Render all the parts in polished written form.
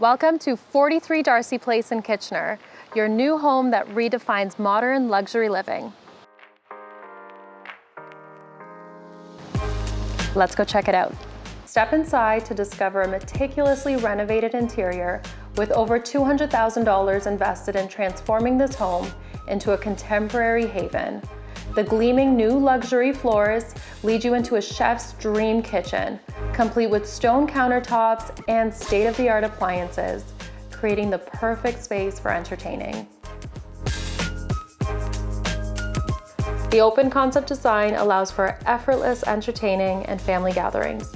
Welcome to 43 Darcy Place in Kitchener, your new home that redefines modern luxury living. Let's go check it out. Step inside to discover a meticulously renovated interior with over $200,000 invested in transforming this home into a contemporary haven. The gleaming new luxury floors lead you into a chef's dream kitchen, complete with stone countertops and state-of-the-art appliances, creating the perfect space for entertaining. The open concept design allows for effortless entertaining and family gatherings.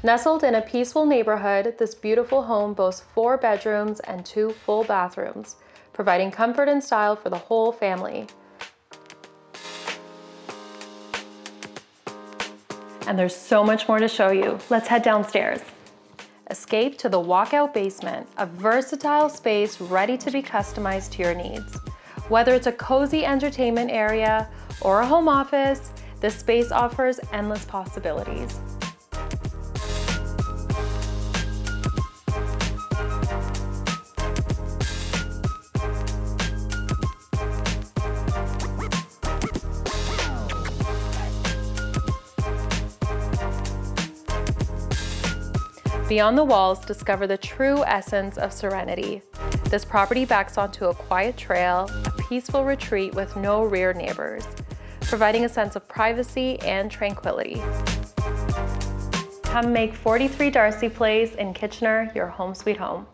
Nestled in a peaceful neighborhood, this beautiful home boasts 4 bedrooms and 2 full bathrooms, providing comfort and style for the whole family. And there's so much more to show you. Let's head downstairs. Escape to the walkout basement, a versatile space ready to be customized to your needs. Whether it's a cozy entertainment area or a home office, this space offers endless possibilities. Beyond the walls, discover the true essence of serenity. This property backs onto a quiet trail, a peaceful retreat with no rear neighbors, providing a sense of privacy and tranquility. Come make 43 Darcy Place in Kitchener your home sweet home.